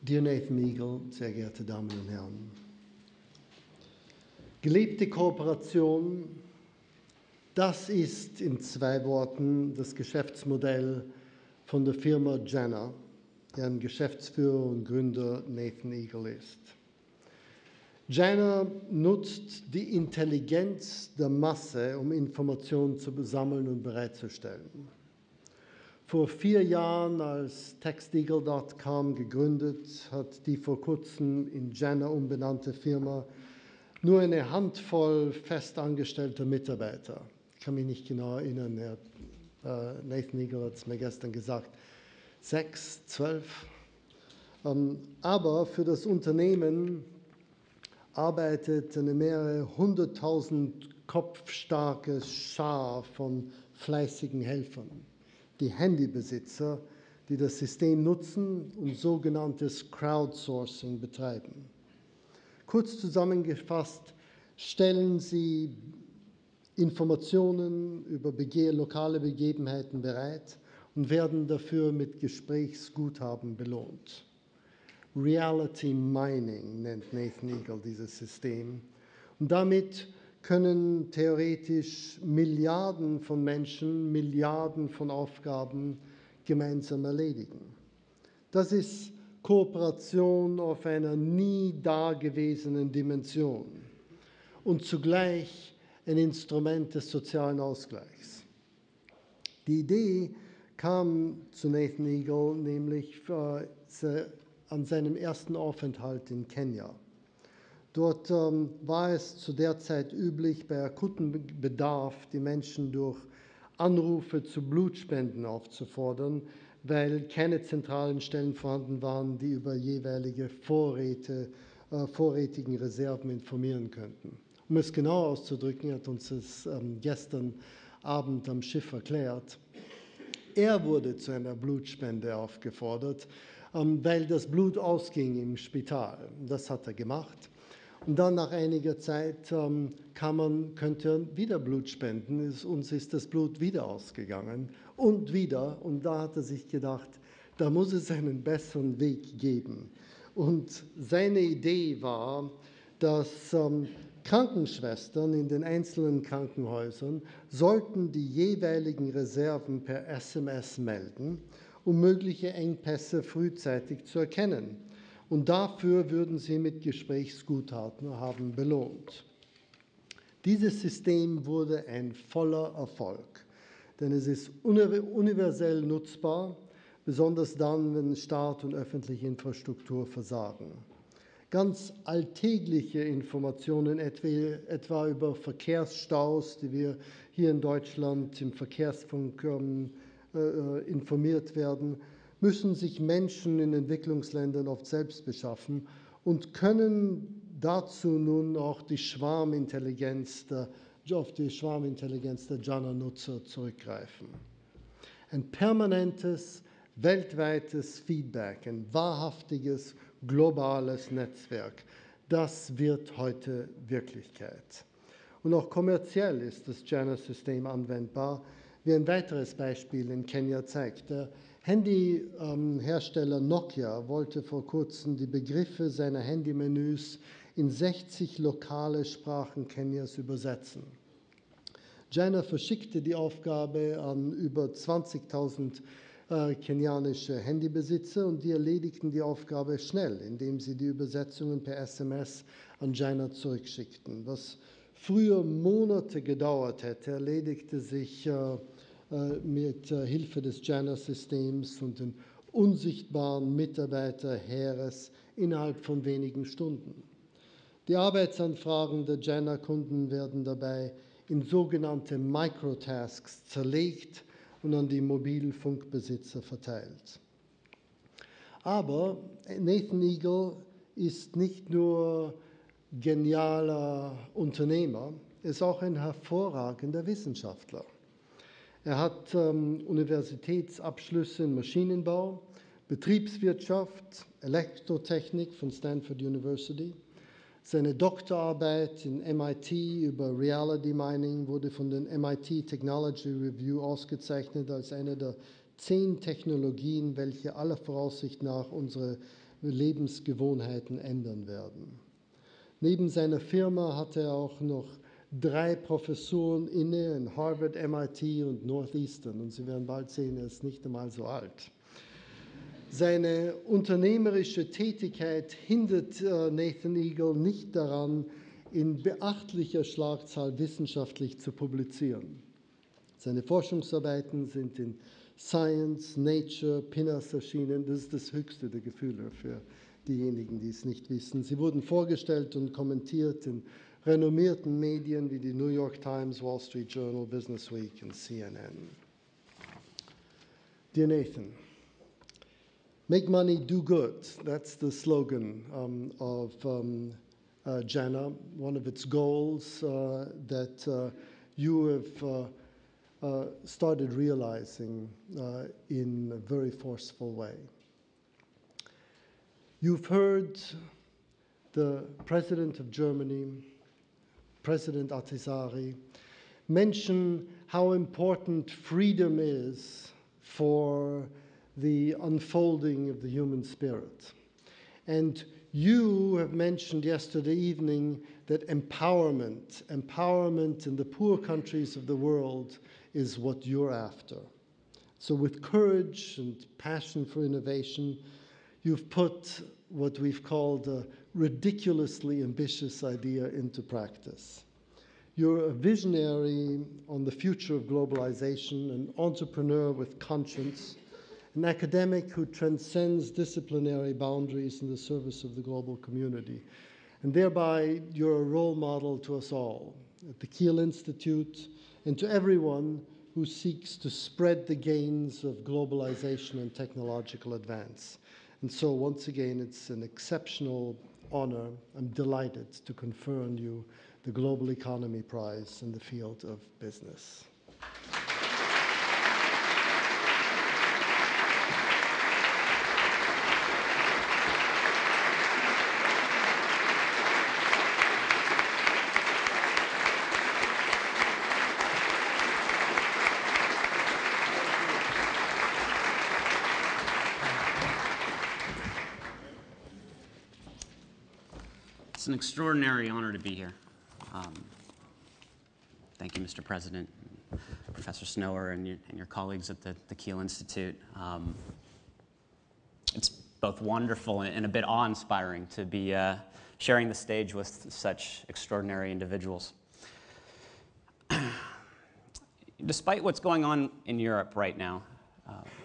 Dear Nathan Eagle, sehr geehrte Damen und Herren. Gelebte Kooperation, das ist in 2 Worten das Geschäftsmodell von der Firma Jana, deren Geschäftsführer und Gründer Nathan Eagle ist. Jana nutzt die Intelligenz der Masse, um Informationen zu sammeln und bereitzustellen. Vor 4 Jahren, als texteagle.com gegründet, hat die vor kurzem in Jana umbenannte Firma nur eine Handvoll festangestellter Mitarbeiter. Ich kann mich nicht genau erinnern, Nathan Eagle hat es mir gestern gesagt, 6, 12. Aber für das Unternehmen arbeitet eine mehrere 100.000 Kopf starke Schar von fleißigen Helfern. Die Handybesitzer, die das System nutzen und sogenanntes Crowdsourcing betreiben. Kurz zusammengefasst, stellen sie Informationen über lokale Begebenheiten bereit und werden dafür mit Gesprächsguthaben belohnt. Reality Mining nennt Nathan Eagle dieses System. Und damit können theoretisch Milliarden von Menschen Milliarden von Aufgaben gemeinsam erledigen. Das ist Kooperation auf einer nie dagewesenen Dimension und zugleich ein Instrument des sozialen Ausgleichs. Die Idee kam zu Nathan Eagle nämlich an seinem ersten Aufenthalt in Kenia. Dort war es zu der Zeit üblich, bei akutem Bedarf die Menschen durch Anrufe zu Blutspenden aufzufordern, weil keine zentralen Stellen vorhanden waren, die über jeweilige vorrätigen Reserven informieren könnten. Um es genau auszudrücken, hat uns das gestern Abend am Schiff erklärt. Er wurde zu einer Blutspende aufgefordert, weil das Blut ausging im Spital. Das hat er gemacht. Und dann nach einiger Zeit könnte er wieder Blut spenden. Uns ist das Blut wieder ausgegangen und wieder. Und da hat er sich gedacht, da muss es einen besseren Weg geben. Und seine Idee war, dass Krankenschwestern in den einzelnen Krankenhäusern sollten die jeweiligen Reserven per SMS melden, um mögliche Engpässe frühzeitig zu erkennen. Und dafür würden sie mit Gesprächsguthaben belohnt. Dieses System wurde ein voller Erfolg, denn es ist universell nutzbar, besonders dann, wenn Staat und öffentliche Infrastruktur versagen. Ganz alltägliche Informationen, etwa über Verkehrsstaus, die wir hier in Deutschland im Verkehrsfunk informiert werden, müssen sich Menschen in Entwicklungsländern oft selbst beschaffen und können dazu nun auch auf die Schwarmintelligenz der Jana-Nutzer zurückgreifen. Ein permanentes, weltweites Feedback, ein wahrhaftiges, globales Netzwerk, das wird heute Wirklichkeit. Und auch kommerziell ist das Jana-System anwendbar, wie ein weiteres Beispiel in Kenia zeigt. Der Handyhersteller Nokia wollte vor kurzem die Begriffe seiner Handymenüs in 60 lokale Sprachen Kenias übersetzen. Jana verschickte die Aufgabe an über 20.000 kenianische Handybesitzer und die erledigten die Aufgabe schnell, indem sie die Übersetzungen per SMS an Jana zurückschickten. Was früher Monate gedauert hätte, erledigte sich mit Hilfe des Jana-Systems und den unsichtbaren Mitarbeiterheeres innerhalb von wenigen Stunden. Die Arbeitsanfragen der Jana-Kunden werden dabei in sogenannte Microtasks zerlegt und an die Mobilfunkbesitzer verteilt. Aber Nathan Eagle ist nicht nur genialer Unternehmer, er ist auch ein hervorragender Wissenschaftler. Er hat Universitätsabschlüsse in Maschinenbau, Betriebswirtschaft, Elektrotechnik von Stanford University. Seine Doktorarbeit in MIT über Reality Mining wurde von den MIT Technology Review ausgezeichnet als eine der 10 Technologien, welche aller Voraussicht nach unsere Lebensgewohnheiten ändern werden. Neben seiner Firma hat er auch noch 3 Professuren inne in Harvard, MIT und Northeastern. Und Sie werden bald sehen, er ist nicht einmal so alt. Seine unternehmerische Tätigkeit hindert Nathan Eagle nicht daran, in beachtlicher Schlagzahl wissenschaftlich zu publizieren. Seine Forschungsarbeiten sind in Science, Nature, PNAS erschienen. Das ist das höchste der Gefühle für diejenigen, die es nicht wissen. Sie wurden vorgestellt und kommentiert in renommierten Medien wie die New York Times, Wall Street Journal, Business Week und CNN. Dear Nathan, make money, do good. That's the slogan of JANA, one of its goals that you have started realizing in a very forceful way. You've heard the President of Germany, President Ahtisaari, mention how important freedom is for the unfolding of the human spirit. And you have mentioned yesterday evening that empowerment in the poor countries of the world is what you're after. So with courage and passion for innovation, you've put what we've called a ridiculously ambitious idea into practice. You're a visionary on the future of globalization, an entrepreneur with conscience, an academic who transcends disciplinary boundaries in the service of the global community. And thereby, you're a role model to us all, at the Kiel Institute, and to everyone who seeks to spread the gains of globalization and technological advance. And so, once again, it's an exceptional honor. I'm delighted to confer on you the Global Economy Prize in the field of business. It's an extraordinary honor to be here. Thank you, Mr. President, Professor Snower, and your colleagues at the Kiel Institute. It's both wonderful and a bit awe-inspiring to be sharing the stage with such extraordinary individuals. Despite what's going on in Europe right now,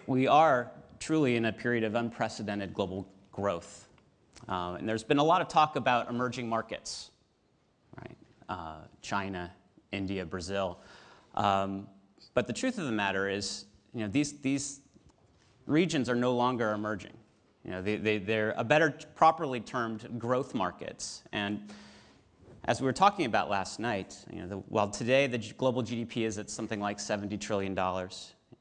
we are truly in a period of unprecedented global growth. And there's been a lot of talk about emerging markets, right? China, India, Brazil. But the truth of the matter is, these regions are no longer emerging. They're a better, properly termed growth markets. And as we were talking about last night, while today the global GDP is at something like $70 trillion,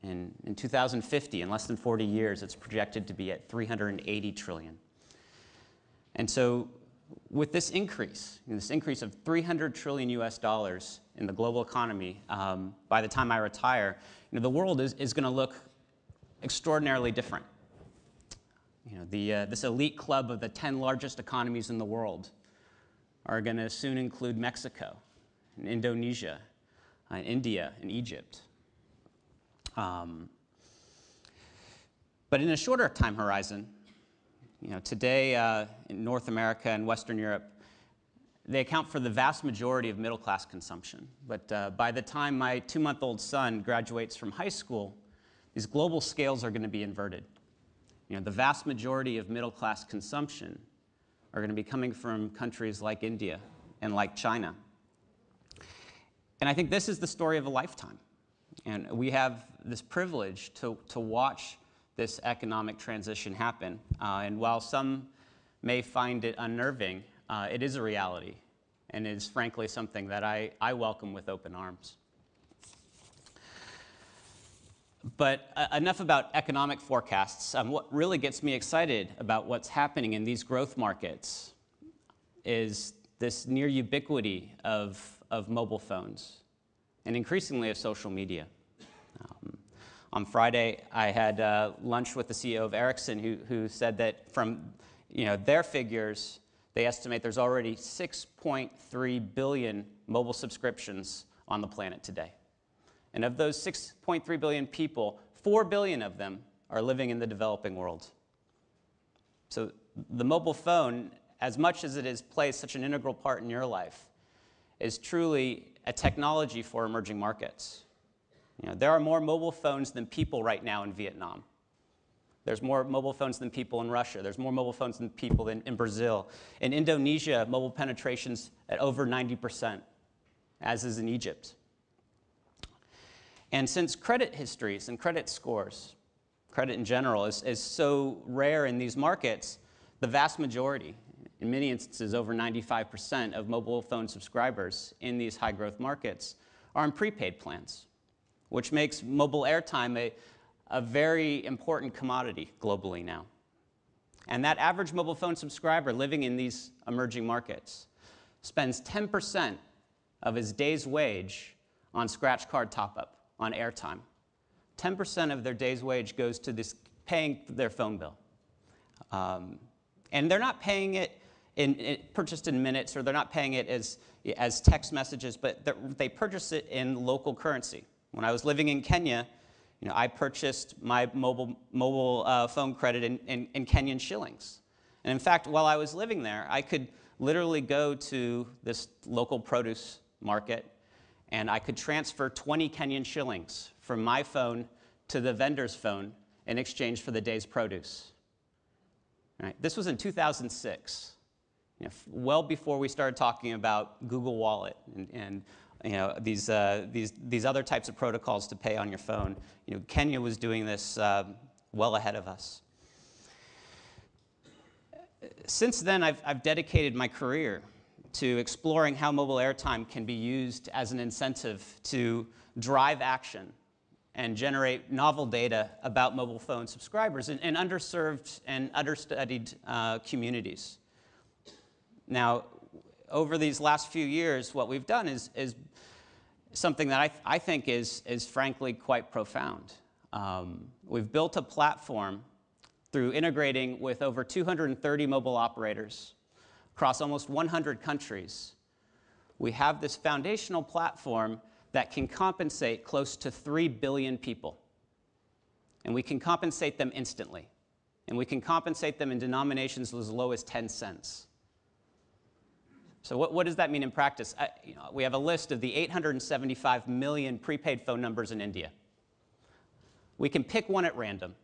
in 2050, in less than 40 years, it's projected to be at $380 trillion. And so with this increase of $300 trillion in the global economy, by the time I retire, the world is going to look extraordinarily different. This elite club of the 10 largest economies in the world are going to soon include Mexico, and Indonesia, India, and Egypt. But in a shorter time horizon, today in North America and Western Europe, they account for the vast majority of middle-class consumption. But by the time my 2-month-old son graduates from high school, these global scales are going to be inverted. The vast majority of middle-class consumption are going to be coming from countries like India and like China. And I think this is the story of a lifetime. And we have this privilege to watch this economic transition happen. And while some may find it unnerving, it is a reality, and it is frankly something that I welcome with open arms. But enough about economic forecasts. What really gets me excited about what's happening in these growth markets is this near ubiquity of mobile phones and increasingly of social media. On Friday, I had lunch with the CEO of Ericsson, who said that from their figures, they estimate there's already 6.3 billion mobile subscriptions on the planet today. And of those 6.3 billion people, 4 billion of them are living in the developing world. So the mobile phone, as much as it plays such an integral part in your life, is truly a technology for emerging markets. There are more mobile phones than people right now in Vietnam. There's more mobile phones than people in Russia. There's more mobile phones than people in Brazil. In Indonesia, mobile penetration's at over 90%, as is in Egypt. And since credit histories and credit scores, credit in general, is so rare in these markets, the vast majority, in many instances over 95% of mobile phone subscribers in these high-growth markets are on prepaid plans, which makes mobile airtime a very important commodity globally now. And that average mobile phone subscriber living in these emerging markets spends 10% of his day's wage on scratch card top-up, on airtime. 10% of their day's wage goes to this paying their phone bill. And they're not paying it purchased in minutes, or they're not paying it as text messages, but they purchase it in local currency. When I was living in Kenya, I purchased my mobile phone credit in Kenyan shillings. And in fact, while I was living there, I could literally go to this local produce market, and I could transfer 20 Kenyan shillings from my phone to the vendor's phone in exchange for the day's produce. Right? This was in 2006, well before we started talking about Google Wallet and these other types of protocols to pay on your phone. Kenya was doing this well ahead of us. Since then, I've dedicated my career to exploring how mobile airtime can be used as an incentive to drive action and generate novel data about mobile phone subscribers in underserved and understudied communities. Now, over these last few years, what we've done is something that I think is frankly quite profound. We've built a platform through integrating with over 230 mobile operators across almost 100 countries. We have this foundational platform that can compensate close to 3 billion people. And we can compensate them instantly. And we can compensate them in denominations as low as 10 cents. So what does that mean in practice? We have a list of the 875 million prepaid phone numbers in India. We can pick one at random.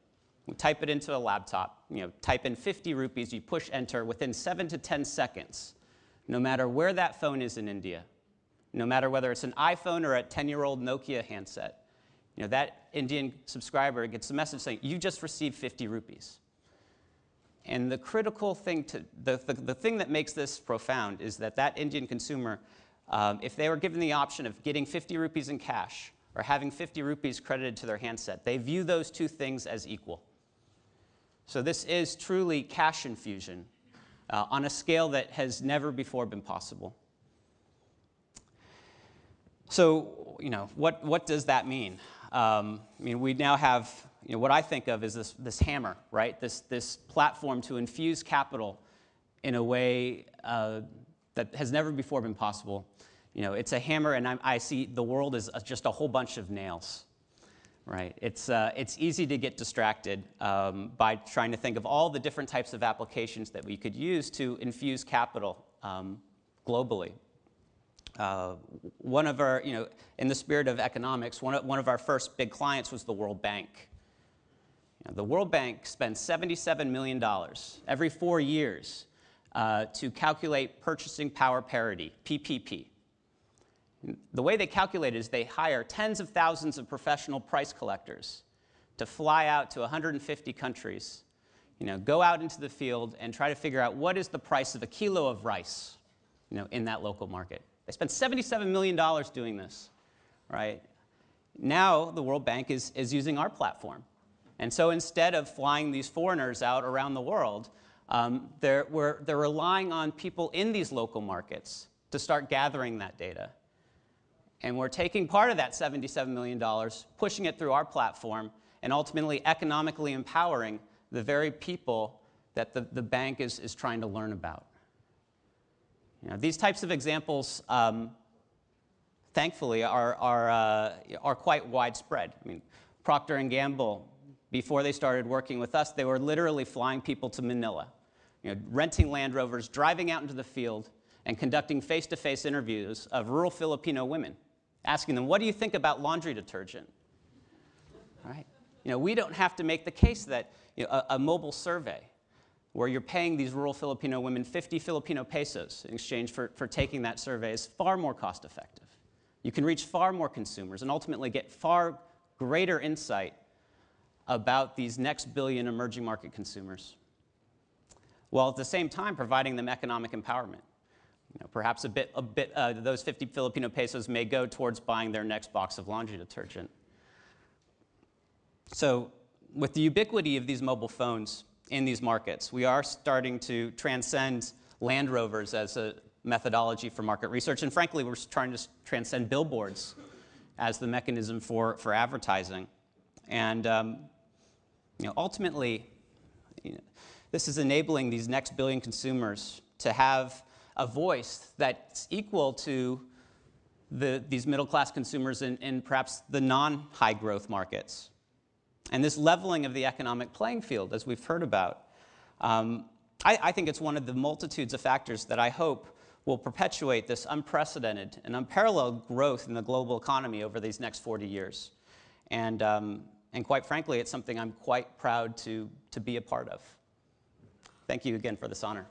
We type it into a laptop. Type in 50 rupees, you push enter within 7 to 10 seconds, no matter where that phone is in India, no matter whether it's an iPhone or a 10-year-old Nokia handset. That Indian subscriber gets a message saying, you just received 50 rupees. And the critical thing, the thing that makes this profound is that Indian consumer, if they were given the option of getting 50 rupees in cash or having 50 rupees credited to their handset, they view those two things as equal. So this is truly cash infusion on a scale that has never before been possible. So, what does that mean? We now have, what I think of is this hammer, right? This platform to infuse capital in a way that has never before been possible. It's a hammer, and I see the world as just a whole bunch of nails, right? It's easy to get distracted by trying to think of all the different types of applications that we could use to infuse capital globally. One of our, in the spirit of economics, one of our first big clients was the World Bank. The World Bank spends $77 million every 4 years to calculate purchasing power parity, PPP. The way they calculate it is they hire tens of thousands of professional price collectors to fly out to 150 countries, go out into the field and try to figure out what is the price of a kilo of rice, in that local market. They spent $77 million doing this, right? Now the World Bank is using our platform. And so instead of flying these foreigners out around the world, they're relying on people in these local markets to start gathering that data. And we're taking part of that $77 million, pushing it through our platform, and ultimately economically empowering the very people that the bank is trying to learn about. You know, these types of examples, thankfully, are quite widespread. I mean, Procter & Gamble, before they started working with us, they were literally flying people to Manila, you know, renting Land Rovers, driving out into the field, and conducting face-to-face interviews of rural Filipino women, asking them, what do you think about laundry detergent? All right. You know, we don't have to make the case that, you know, a mobile survey where you're paying these rural Filipino women 50 Filipino pesos in exchange for taking that survey is far more cost-effective. You can reach far more consumers and ultimately get far greater insight about these next billion emerging market consumers, while at the same time providing them economic empowerment. You know, perhaps a bit those 50 Filipino pesos may go towards buying their next box of laundry detergent. So with the ubiquity of these mobile phones in these markets, we are starting to transcend Land Rovers as a methodology for market research, and frankly, we're trying to transcend billboards as the mechanism for advertising. And you know, ultimately, you know, this is enabling these next billion consumers to have a voice that's equal to these middle-class consumers in perhaps the non-high growth markets. And this leveling of the economic playing field, as we've heard about, I think it's one of the multitudes of factors that I hope will perpetuate this unprecedented and unparalleled growth in the global economy over these next 40 years. And quite frankly, it's something I'm quite proud to be a part of. Thank you again for this honor.